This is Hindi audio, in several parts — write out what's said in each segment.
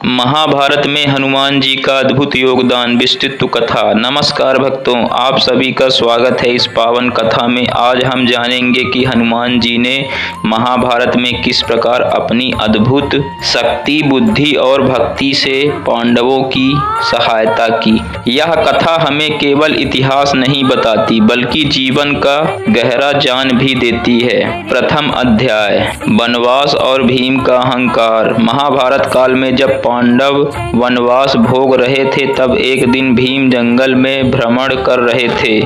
महाभारत में हनुमान जी का अद्भुत योगदान विस्तृत कथा। नमस्कार भक्तों, आप सभी का स्वागत है इस पावन कथा में। आज हम जानेंगे कि हनुमान जी ने महाभारत में किस प्रकार अपनी अद्भुत शक्ति, बुद्धि और भक्ति से पांडवों की सहायता की। यह कथा हमें केवल इतिहास नहीं बताती बल्कि जीवन का गहरा ज्ञान भी देती है। प्रथम अध्याय, वनवास और भीम का अहंकार। महाभारत काल में जब पांडव वनवास भोग रहे थे तब एक दिन भीम जंगल में भ्रमण कर रहे थे।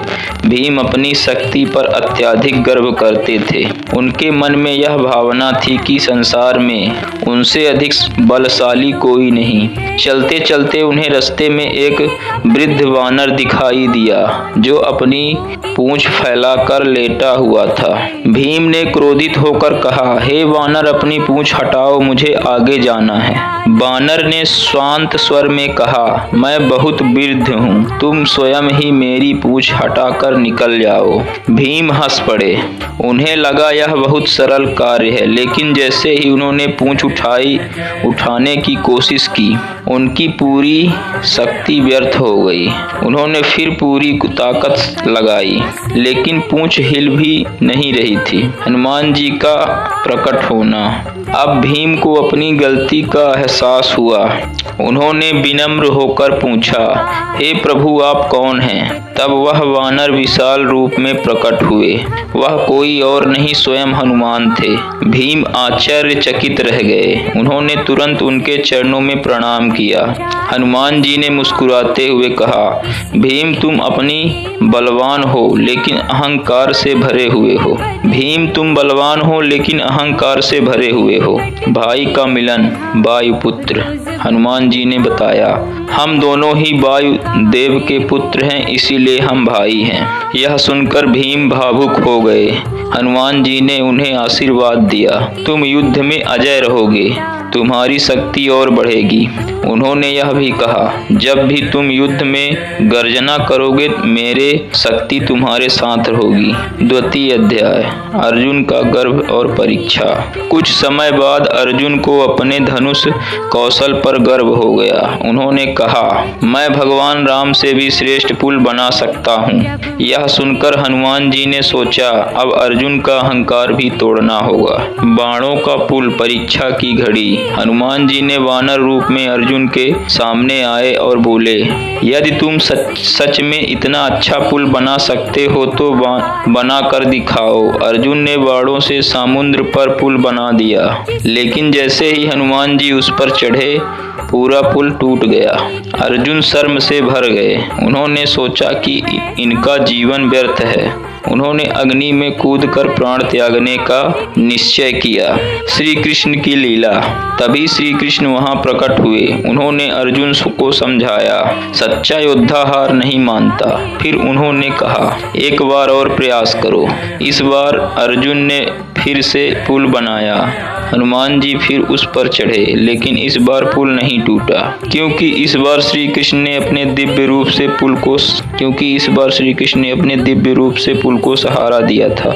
भीम अपनी शक्ति पर अत्यधिक गर्व करते थे। उनके मन में यह भावना थी कि संसार में उनसे अधिक बलशाली कोई नहीं। चलते चलते उन्हें रास्ते में एक वृद्ध वानर दिखाई दिया जो अपनी पूंछ फैलाकर लेटा हुआ था। भीम ने क्रोधित होकर कहा, हे वानर, अपनी पूंछ हटाओ, मुझे आगे जाना है। वानर ने शांत स्वर में कहा, मैं बहुत वृद्ध हूँ, तुम स्वयं ही मेरी पूंछ हटाकर निकल जाओ। भीम हंस पड़े। उन्हें लगा यह बहुत सरल कार्य है, लेकिन जैसे ही उन्होंने पूंछ उठाने की कोशिश की, उनकी पूरी शक्ति व्यर्थ हो गई। उन्होंने फिर पूरी ताकत लगाई, लेकिन पूंछ हिल भी नहीं रही थी। हनुमान जी का प्रकट होना। अब भीम को अपनी गलती का एहसास हुआ। उन्होंने विनम्र होकर पूछा, हे प्रभु, आप कौन हैं? तब वह वानर विशाल रूप में प्रकट हुए। वह कोई और नहीं, स्वयं हनुमान थे। भीम आश्चर्यचकित रह गए। उन्होंने तुरंत उनके चरणों में प्रणाम किया। हनुमान जी ने मुस्कुराते हुए कहा, भीम, तुम अपनी बलवान हो लेकिन अहंकार से भरे हुए हो। भीम, तुम बलवान हो लेकिन अहंकार से भरे हुए हो। भाई का मिलन, वायुपुत्र। हनुमान जी ने बताया, हम दोनों ही वायु देव के पुत्र हैं, इसीलिए हम भाई हैं। यह सुनकर भीम भावुक हो गए। हनुमान जी ने उन्हें आशीर्वाद दिया, तुम युद्ध में अजय रहोगे, तुम्हारी शक्ति और बढ़ेगी। उन्होंने यह भी कहा, जब भी तुम युद्ध में गर्जना करोगे, मेरे शक्ति तुम्हारे साथ रहोगी। द्वितीय अध्याय, अर्जुन का गर्व और परीक्षा। कुछ समय बाद अर्जुन को अपने धनुष कौशल पर गर्व हो गया। उन्होंने कहा, मैं भगवान राम से भी श्रेष्ठ पुल बना सकता हूँ। यह सुनकर हनुमान जी ने सोचा, अब अर्जुन का अहंकार भी तोड़ना होगा। बाणों का पुल, परीक्षा की घड़ी। हनुमान जी ने वानर रूप में अर्जुन के सामने आए और बोले, यदि तुम सच में इतना अच्छा पुल बना सकते हो तो बना कर दिखाओ। अर्जुन ने बाणों से समुद्र पर पुल बना दिया, लेकिन जैसे ही हनुमान जी उस पर चढ़े, पूरा पुल टूट गया। अर्जुन शर्म से भर गए। उन्होंने सोचा कि इनका जीवन व्यर्थ है। उन्होंने अग्नि में कूदकर प्राण त्यागने का निश्चय किया। श्री कृष्ण की लीला। तभी श्री कृष्ण वहां प्रकट हुए। उन्होंने अर्जुन को समझाया, सच्चा योद्धा हार नहीं मानता। फिर उन्होंने कहा, एक बार और प्रयास करो। इस बार अर्जुन ने फिर से पुल बनाया। हनुमान जी फिर उस पर चढ़े, लेकिन इस बार पुल नहीं टूटा, क्योंकि इस बार श्री कृष्ण ने अपने दिव्य रूप से पुल को सहारा दिया था।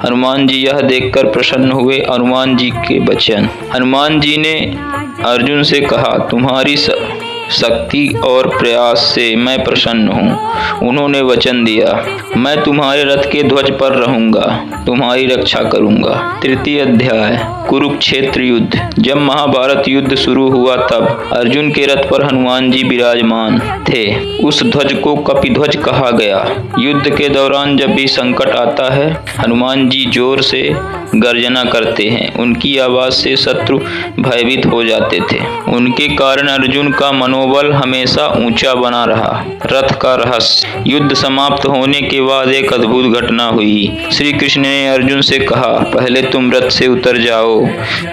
हनुमान जी यह देखकर प्रसन्न हुए। हनुमान जी के वचन। हनुमान जी ने अर्जुन से कहा, तुम्हारी शक्ति और प्रयास से मैं प्रसन्न हूँ। उन्होंने वचन दिया, मैं तुम्हारे रथ के ध्वज पर रहूंगा, तुम्हारी रक्षा करूंगा। तृतीय अध्याय, कुरुक्षेत्र युद्ध। जब महाभारत युद्ध शुरू हुआ तब अर्जुन के रथ पर हनुमान जी विराजमान थे। उस ध्वज को कपिध्वज कहा गया। युद्ध के दौरान जब भी संकट आता है, हनुमान जी जोर से गर्जना करते हैं। उनकी आवाज से शत्रु भयभीत हो जाते थे। उनके कारण अर्जुन का मनोबल हमेशा ऊंचा बना रहा। रथ का रहस्य। युद्ध समाप्त होने के बाद एक अद्भुत घटना हुई। श्री कृष्ण ने अर्जुन से कहा, पहले तुम रथ से उतर जाओ।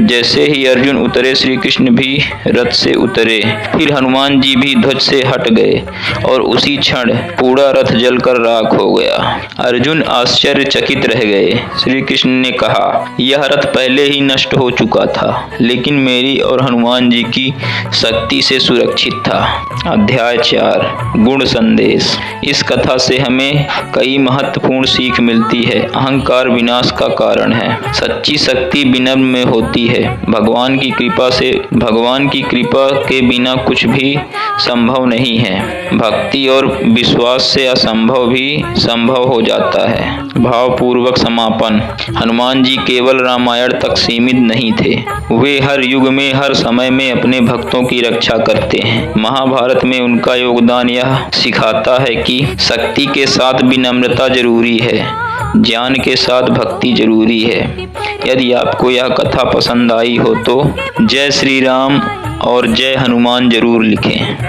जैसे ही अर्जुन उतरे, श्री कृष्ण भी रथ से उतरे। फिर हनुमान जी भी ध्वज से हट गए और उसी क्षण पूरा रथ जलकर राख हो गया। अर्जुन आश्चर्यचकित रह गए। श्री कृष्ण ने कहा, यह रथ पहले ही नष्ट हो चुका था, लेकिन मेरी और हनुमान जी की शक्ति से सुरक्षित लिखित था। अध्याय 4 गुण संदेश। इस कथा से हमें कई महत्वपूर्ण सीख मिलती है। अहंकार विनाश का कारण है। सच्ची शक्ति विनम्र में होती है। भगवान की कृपा के बिना कुछ भी संभव नहीं है। भक्ति और विश्वास से असंभव भी संभव हो जाता है। भावपूर्वक समापन। हनुमान जी केवल रामायण तक सीमित नहीं थे। वे हर युग में, हर समय में अपने भक्तों की रक्षा करते हैं। महाभारत में उनका योगदान यह सिखाता है कि शक्ति के साथ विनम्रता जरूरी है, ज्ञान के साथ भक्ति जरूरी है। यदि आपको यह कथा पसंद आई हो तो जय श्री राम और जय हनुमान जरूर लिखें।